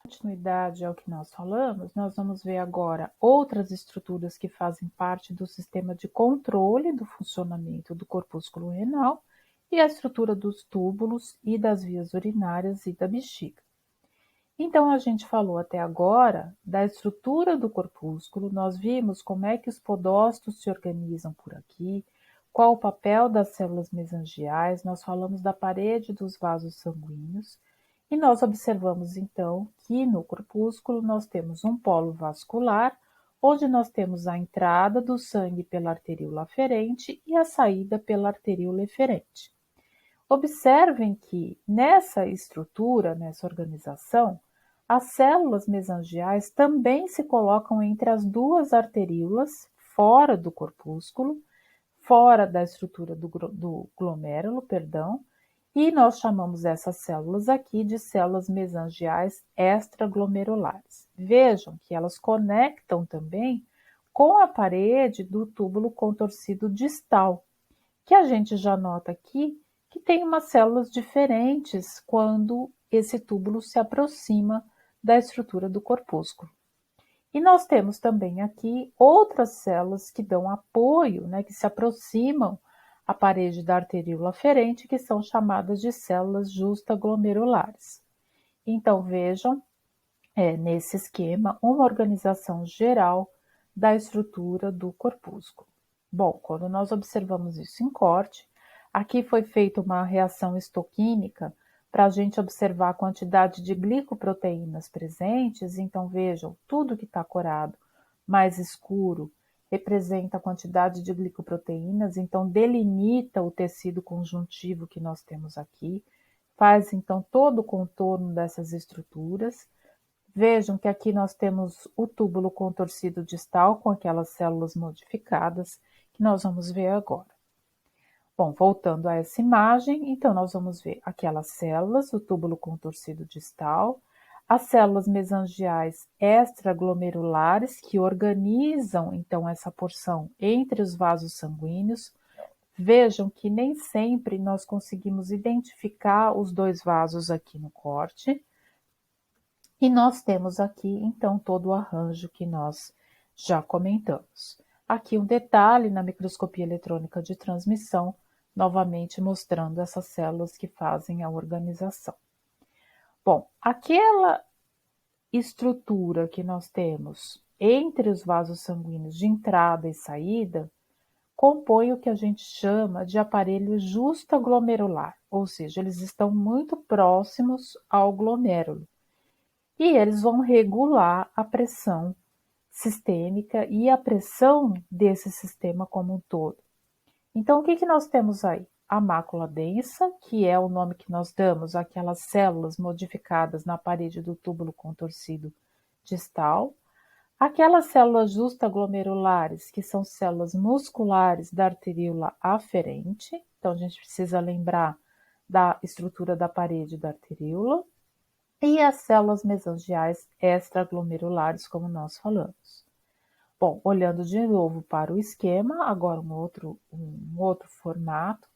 Continuidade ao que nós falamos, nós vamos ver agora outras estruturas que fazem parte do sistema de controle do funcionamento do corpúsculo renal e a estrutura dos túbulos e das vias urinárias e da bexiga. Então, a gente falou até agora da estrutura do corpúsculo, nós vimos como é que os podócitos se organizam por aqui, qual o papel das células mesangiais, nós falamos da parede dos vasos sanguíneos, e nós observamos então que no corpúsculo nós temos um polo vascular, onde nós temos a entrada do sangue pela arteríola aferente e a saída pela arteríola eferente. Observem que nessa estrutura, nessa organização, as células mesangiais também se colocam entre as duas arteríolas, fora do corpúsculo, fora da estrutura do glomérulo, e nós chamamos essas células aqui de células mesangiais extraglomerulares. Vejam que elas conectam também com a parede do túbulo contorcido distal, que a gente já nota aqui que tem umas células diferentes quando esse túbulo se aproxima da estrutura do corpúsculo. E nós temos também aqui outras células que dão apoio, que se aproximam à parede da arteríola aferente, que são chamadas de células justaglomerulares. Então, vejam, nesse esquema, uma organização geral da estrutura do corpúsculo. Bom, quando nós observamos isso em corte, aqui foi feita uma reação histoquímica para a gente observar a quantidade de glicoproteínas presentes. Então, vejam, tudo que está corado mais escuro representa a quantidade de glicoproteínas, então delimita o tecido conjuntivo que nós temos aqui, faz então todo o contorno dessas estruturas. Vejam que aqui nós temos o túbulo contorcido distal com aquelas células modificadas que nós vamos ver agora. Bom, voltando a essa imagem, então nós vamos ver aquelas células, o túbulo contorcido distal, as células mesangiais extraglomerulares que organizam então essa porção entre os vasos sanguíneos. Vejam que nem sempre nós conseguimos identificar os dois vasos aqui no corte. E nós temos aqui então todo o arranjo que nós já comentamos. Aqui um detalhe na microscopia eletrônica de transmissão, novamente mostrando essas células que fazem a organização. Bom, aquela estrutura que nós temos entre os vasos sanguíneos de entrada e saída compõe o que a gente chama de aparelho justaglomerular, ou seja, eles estão muito próximos ao glomérulo e eles vão regular a pressão sistêmica e a pressão desse sistema como um todo. Então, o que nós temos aí? A mácula densa, que é o nome que nós damos àquelas células modificadas na parede do túbulo contorcido distal, aquelas células justaglomerulares, que são células musculares da arteríola aferente, então a gente precisa lembrar da estrutura da parede da arteríola, e as células mesangiais extraglomerulares, como nós falamos. Bom, olhando de novo para o esquema, agora um outro formato,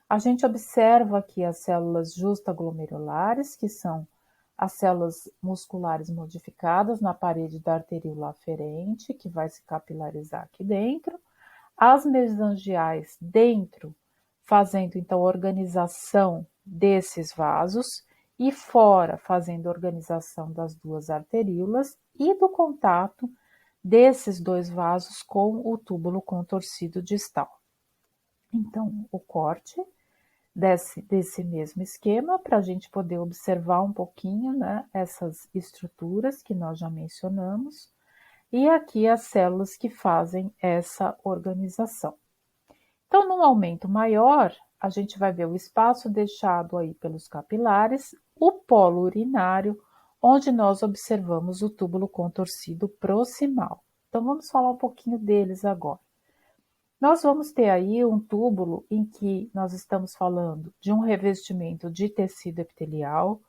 a gente observa aqui as células justaglomerulares, que são as células musculares modificadas na parede da arteríola aferente, que vai se capilarizar aqui dentro, as mesangiais dentro, fazendo então a organização desses vasos, e fora, fazendo a organização das duas arteríolas e do contato desses dois vasos com o túbulo contorcido distal. Então, o corte desse mesmo esquema, para a gente poder observar um pouquinho, essas estruturas que nós já mencionamos, e aqui as células que fazem essa organização. Então, num aumento maior, a gente vai ver o espaço deixado aí pelos capilares, o polo urinário, onde nós observamos o túbulo contorcido proximal. Então, vamos falar um pouquinho deles agora. Nós vamos ter aí um túbulo em que nós estamos falando de um revestimento de tecido epitelial,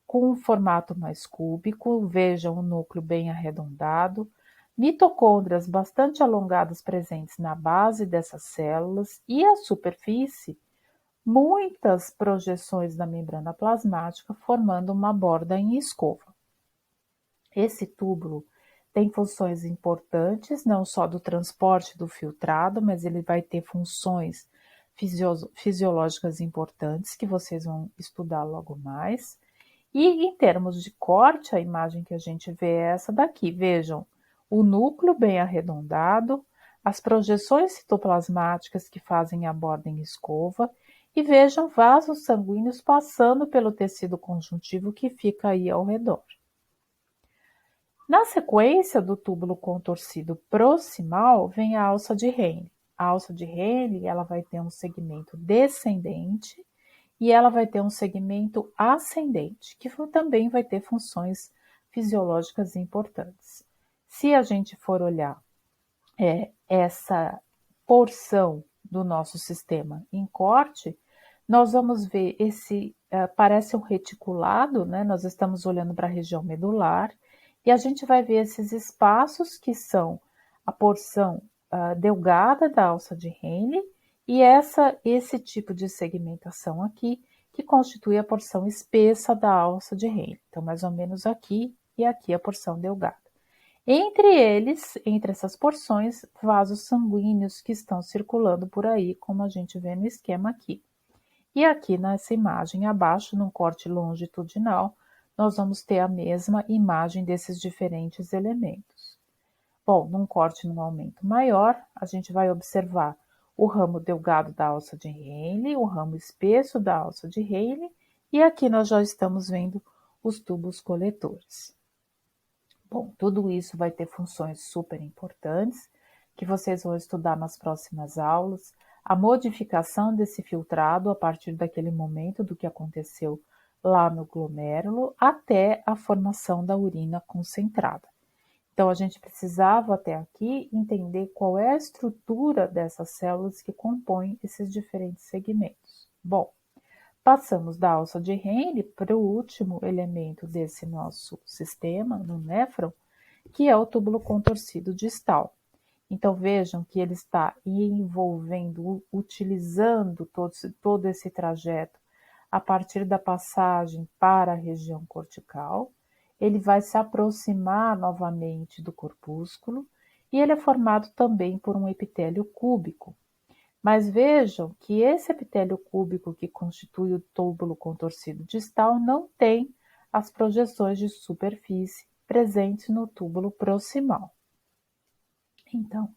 com um formato mais cúbico, vejam o núcleo bem arredondado, mitocôndrias bastante alongadas presentes na base dessas células e a superfície, muitas projeções da membrana plasmática formando uma borda em escova. Esse túbulo tem funções importantes, não só do transporte do filtrado, mas ele vai ter funções fisiológicas importantes que vocês vão estudar logo mais. E em termos de corte, a imagem que a gente vê é essa daqui. Vejam, o núcleo bem arredondado, as projeções citoplasmáticas que fazem a borda em escova, e vejam vasos sanguíneos passando pelo tecido conjuntivo que fica aí ao redor. Na sequência do túbulo contorcido proximal, vem a alça de Henle. A alça de Henle, ela vai ter um segmento descendente e ela vai ter um segmento ascendente, que também vai ter funções fisiológicas importantes. Se a gente for olhar essa porção do nosso sistema em corte, nós vamos ver parece um reticulado, né? Nós estamos olhando para a região medular, e a gente vai ver esses espaços que são a porção delgada da alça de Henle, e esse tipo de segmentação aqui, que constitui a porção espessa da alça de Henle. Então, mais ou menos aqui e aqui a porção delgada. Entre essas porções, vasos sanguíneos que estão circulando por aí, como a gente vê no esquema aqui. E aqui nessa imagem abaixo, num corte longitudinal, nós vamos ter a mesma imagem desses diferentes elementos. Bom, num corte num aumento maior, a gente vai observar o ramo delgado da alça de Henle, o ramo espesso da alça de Henle, e aqui nós já estamos vendo os tubos coletores. Bom, tudo isso vai ter funções super importantes que vocês vão estudar nas próximas aulas. A modificação desse filtrado a partir daquele momento do que aconteceu lá no glomérulo até a formação da urina concentrada. Então, a gente precisava até aqui entender qual é a estrutura dessas células que compõem esses diferentes segmentos. Bom, passamos da alça de Henle para o último elemento desse nosso sistema, no néfron, que é o túbulo contorcido distal. Então, vejam que ele está envolvendo, utilizando todo esse trajeto a partir da passagem para a região cortical. Ele vai se aproximar novamente do corpúsculo e ele é formado também por um epitélio cúbico. Mas vejam que esse epitélio cúbico que constitui o túbulo contorcido distal não tem as projeções de superfície presentes no túbulo proximal. Então,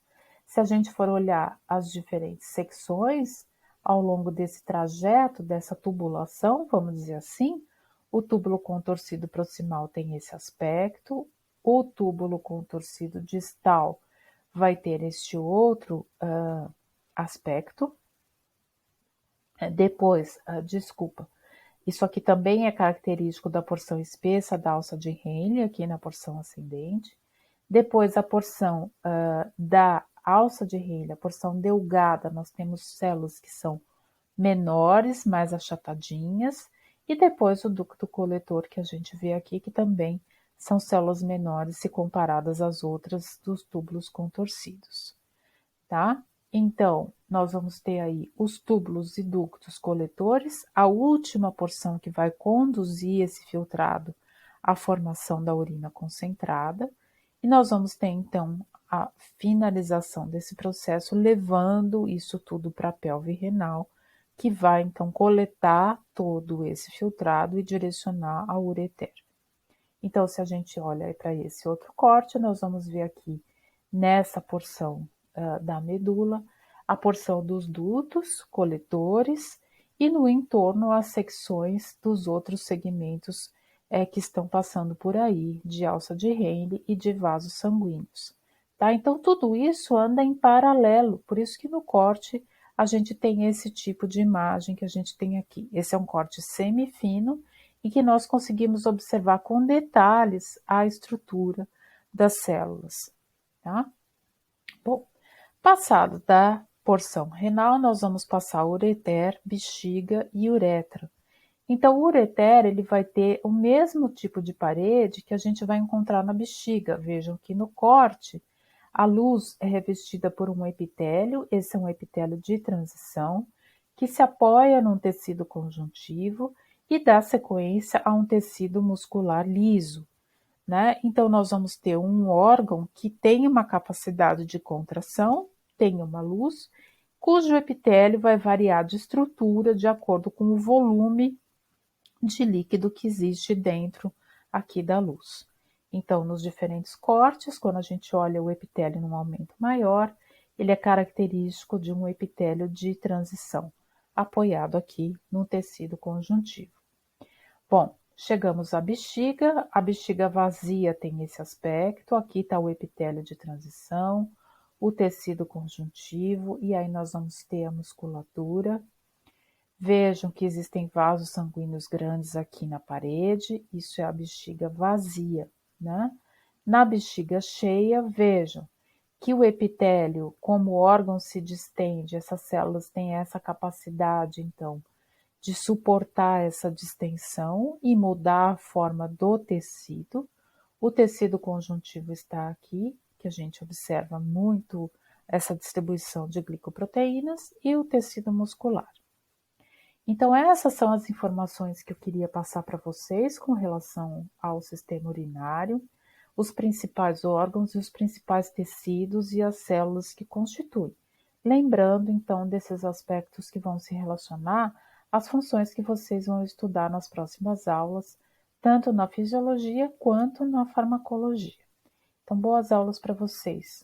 se a gente for olhar as diferentes secções ao longo desse trajeto, dessa tubulação, vamos dizer assim, o túbulo contorcido proximal tem esse aspecto, o túbulo contorcido distal vai ter este outro aspecto. Depois, isso aqui também é característico da porção espessa da alça de Henle, aqui na porção ascendente. Depois, a porção da alça de Henle, a porção delgada, nós temos células que são menores, mais achatadinhas. E depois o ducto coletor que a gente vê aqui, que também são células menores se comparadas às outras dos túbulos contorcidos, tá? Então, nós vamos ter aí os túbulos e ductos coletores, a última porção que vai conduzir esse filtrado à formação da urina concentrada, e nós vamos ter, então, a finalização desse processo, levando isso tudo para a pelve renal, que vai, então, coletar todo esse filtrado e direcionar ao ureter. Então, se a gente olha para esse outro corte, nós vamos ver aqui, nessa porção da medula, a porção dos dutos coletores e no entorno as secções dos outros segmentos que estão passando por aí, de alça de Henle e de vasos sanguíneos. Tá? Então, tudo isso anda em paralelo, por isso que no corte a gente tem esse tipo de imagem que a gente tem aqui. Esse é um corte semifino em que nós conseguimos observar com detalhes a estrutura das células. Tá? Bom, passado da porção renal, nós vamos passar ureter, bexiga e uretra. Então, o ureter ele vai ter o mesmo tipo de parede que a gente vai encontrar na bexiga. Vejam que no corte, a luz é revestida por um epitélio, esse é um epitélio de transição, que se apoia num tecido conjuntivo e dá sequência a um tecido muscular liso. né? Então, nós vamos ter um órgão que tem uma capacidade de contração, tem uma luz, cujo epitélio vai variar de estrutura de acordo com o volume de líquido que existe dentro aqui da luz. Então, nos diferentes cortes, quando a gente olha o epitélio num aumento maior, ele é característico de um epitélio de transição, apoiado aqui no tecido conjuntivo. Bom, chegamos à bexiga. A bexiga vazia tem esse aspecto. Aqui está o epitélio de transição, o tecido conjuntivo, e aí nós vamos ter a musculatura. Vejam que existem vasos sanguíneos grandes aqui na parede, isso é a bexiga vazia, né? Na bexiga cheia, vejam que o epitélio, como o órgão se distende, essas células têm essa capacidade, então, de suportar essa distensão e mudar a forma do tecido. O tecido conjuntivo está aqui, que a gente observa muito essa distribuição de glicoproteínas, e o tecido muscular. Então, essas são as informações que eu queria passar para vocês com relação ao sistema urinário, os principais órgãos e os principais tecidos e as células que constituem. Lembrando, então, desses aspectos que vão se relacionar às funções que vocês vão estudar nas próximas aulas, tanto na fisiologia quanto na farmacologia. Então, boas aulas para vocês!